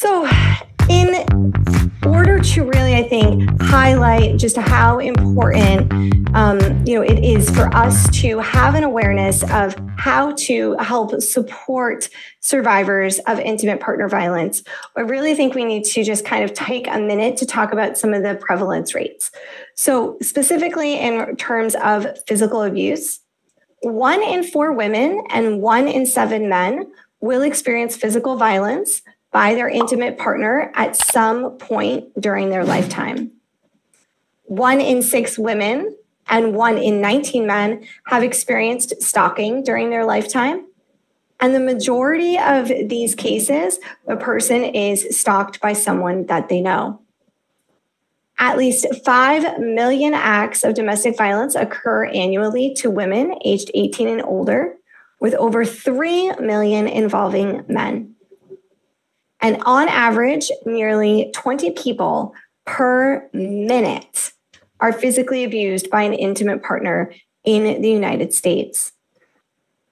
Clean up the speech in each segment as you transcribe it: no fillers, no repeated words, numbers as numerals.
So in order to really, I think, highlight just how important it is for us to have an awareness of how to help support survivors of intimate partner violence, I really think we need to just kind of take a minute to talk about some of the prevalence rates. So specifically in terms of physical abuse, 1 in 4 women and 1 in 7 men will experience physical violence by their intimate partner at some point during their lifetime. 1 in 6 women and 1 in 19 men have experienced stalking during their lifetime. And the majority of these cases, the person is stalked by someone that they know. At least 5 million acts of domestic violence occur annually to women aged 18 and older, with over 3 million involving men. And on average, nearly 20 people per minute are physically abused by an intimate partner in the United States.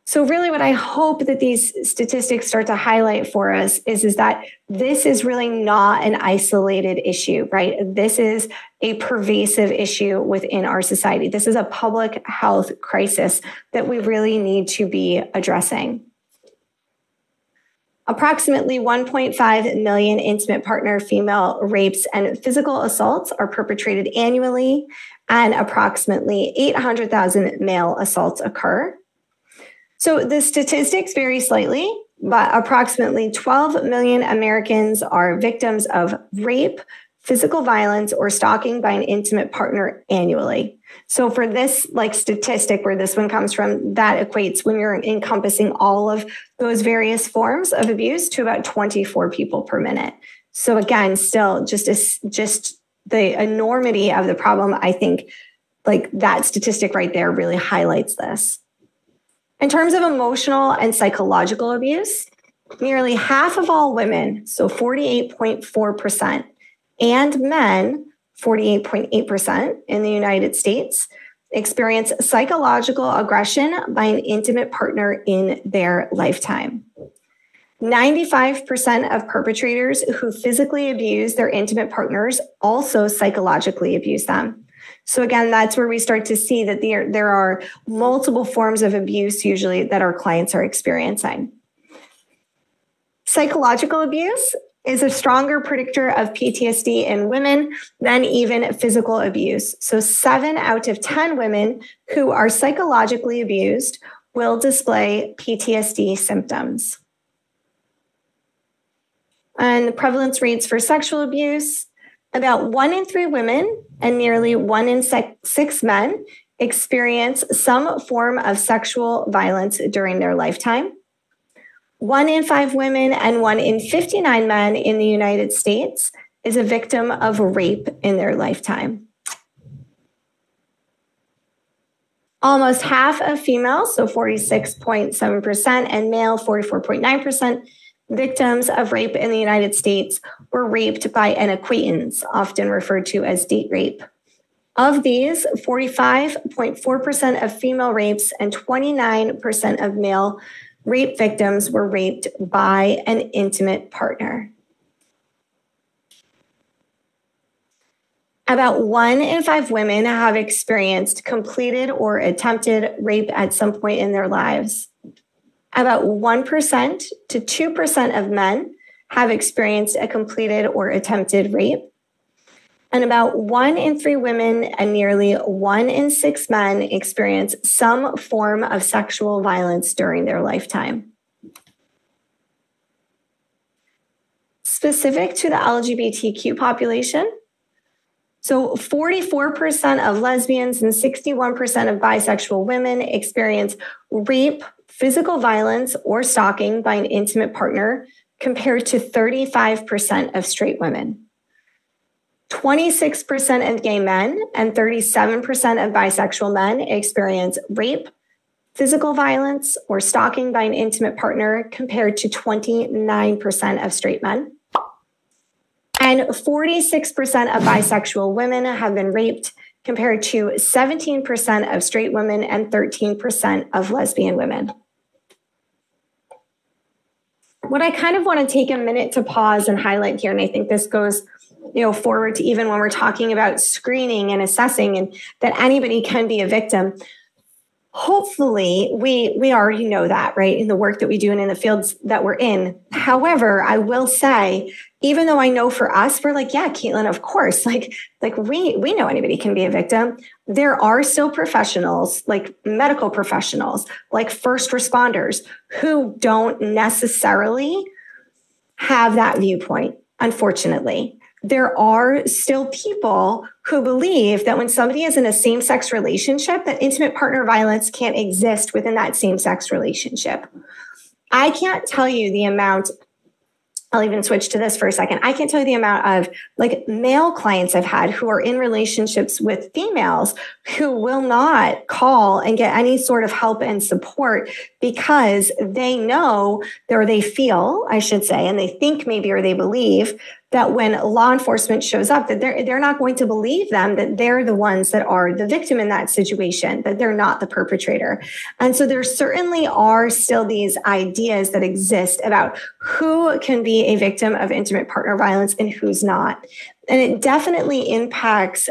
So really what I hope that these statistics start to highlight for us is that this is really not an isolated issue, right? This is a pervasive issue within our society. This is a public health crisis that we really need to be addressing. Approximately 1.5 million intimate partner female rapes and physical assaults are perpetrated annually, and approximately 800,000 male assaults occur. So the statistics vary slightly, but approximately 12 million Americans are victims of rape, physical violence, or stalking by an intimate partner annually. So for this statistic where this one comes from, that equates when you're encompassing all of those various forms of abuse to about 24 people per minute. So again, still just the enormity of the problem, I think that statistic right there really highlights this. In terms of emotional and psychological abuse, nearly half of all women, so 48.4%, and men, 48.8% in the United States, experience psychological aggression by an intimate partner in their lifetime. 95% of perpetrators who physically abuse their intimate partners also psychologically abuse them. So again, that's where we start to see that there are multiple forms of abuse usually that our clients are experiencing. Psychological abuse is a stronger predictor of PTSD in women than even physical abuse. So 7 out of 10 women who are psychologically abused will display PTSD symptoms. And the prevalence rates for sexual abuse, about 1 in 3 women and nearly 1 in 6 men experience some form of sexual violence during their lifetime. 1 in 5 women and 1 in 59 men in the United States is a victim of rape in their lifetime. Almost half of females, so 46.7%, and male, 44.9%, victims of rape in the United States were raped by an acquaintance, often referred to as date rape. Of these, 45.4% of female rapes and 29% of male rape victims were raped by an intimate partner. About 1 in 5 women have experienced completed or attempted rape at some point in their lives. About 1% to 2% of men have experienced a completed or attempted rape. And about 1 in 3 women and nearly 1 in 6 men experience some form of sexual violence during their lifetime. Specific to the LGBTQ population, so 44% of lesbians and 61% of bisexual women experience rape, physical violence, or stalking by an intimate partner, compared to 35% of straight women. 26% of gay men and 37% of bisexual men experience rape, physical violence, or stalking by an intimate partner, compared to 29% of straight men. And 46% of bisexual women have been raped, compared to 17% of straight women and 13% of lesbian women. What I kind of want to take a minute to pause and highlight here, and I think this goes forward to even when we're talking about screening and assessing and that anybody can be a victim. Hopefully, we already know that, right, in the work that we do and in the fields that we're in. However, I will say, even though I know for us, we're like, yeah, Caitlin, of course, like we know anybody can be a victim. There are still professionals, like medical professionals, like first responders, who don't necessarily have that viewpoint, unfortunately. There are still people who believe that when somebody is in a same-sex relationship, that intimate partner violence can't exist within that same-sex relationship. I can't tell you the amount, I'll even switch to this for a second. I can't tell you the amount of male clients I've had who are in relationships with females who will not call and get any sort of help and support because they know, or they feel, I should say, and they think maybe, or they believe that when law enforcement shows up, that they're not going to believe them, that they're the ones that are the victim in that situation, that they're not the perpetrator. And so there certainly are still these ideas that exist about who can be a victim of intimate partner violence and who's not. And it definitely impacts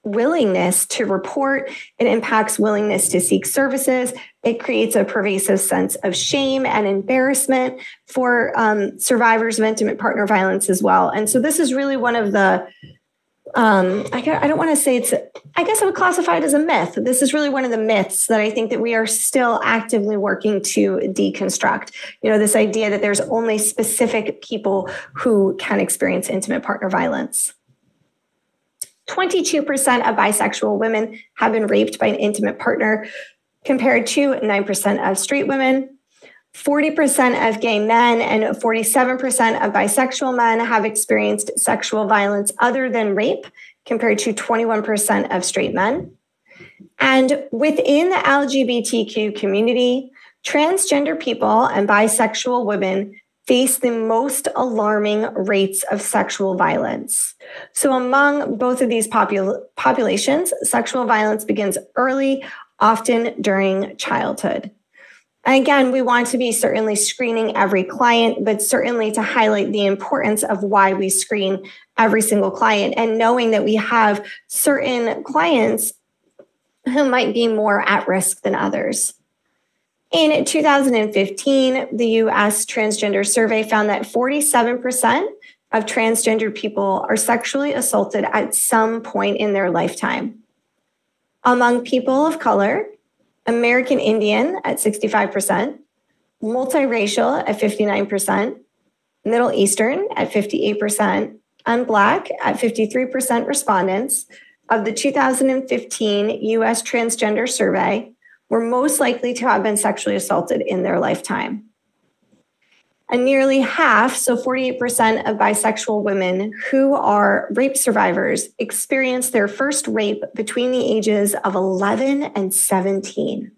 willingness to report. It impacts willingness to seek services. It creates a pervasive sense of shame and embarrassment for survivors of intimate partner violence as well. And so this is really one of the, I don't want to say it's, I guess I would classify it as a myth. This is really one of the myths that I think that we are still actively working to deconstruct. This idea that there's only specific people who can experience intimate partner violence. 22% of bisexual women have been raped by an intimate partner, compared to 9% of straight women. 40% of gay men and 47% of bisexual men have experienced sexual violence other than rape, compared to 21% of straight men. And within the LGBTQ community, transgender people and bisexual women face the most alarming rates of sexual violence. So among both of these populations, sexual violence begins early, often during childhood. And again, we want to be certainly screening every client, but certainly to highlight the importance of why we screen every single client and knowing that we have certain clients who might be more at risk than others. In 2015, the U.S. Transgender Survey found that 47% of transgender people are sexually assaulted at some point in their lifetime. Among people of color, American Indian at 65%, multiracial at 59%, Middle Eastern at 58%, and Black at 53% respondents of the 2015 U.S. Transgender Survey were most likely to have been sexually assaulted in their lifetime. And nearly half, so 48% of bisexual women who are rape survivors experienced their first rape between the ages of 11 and 17.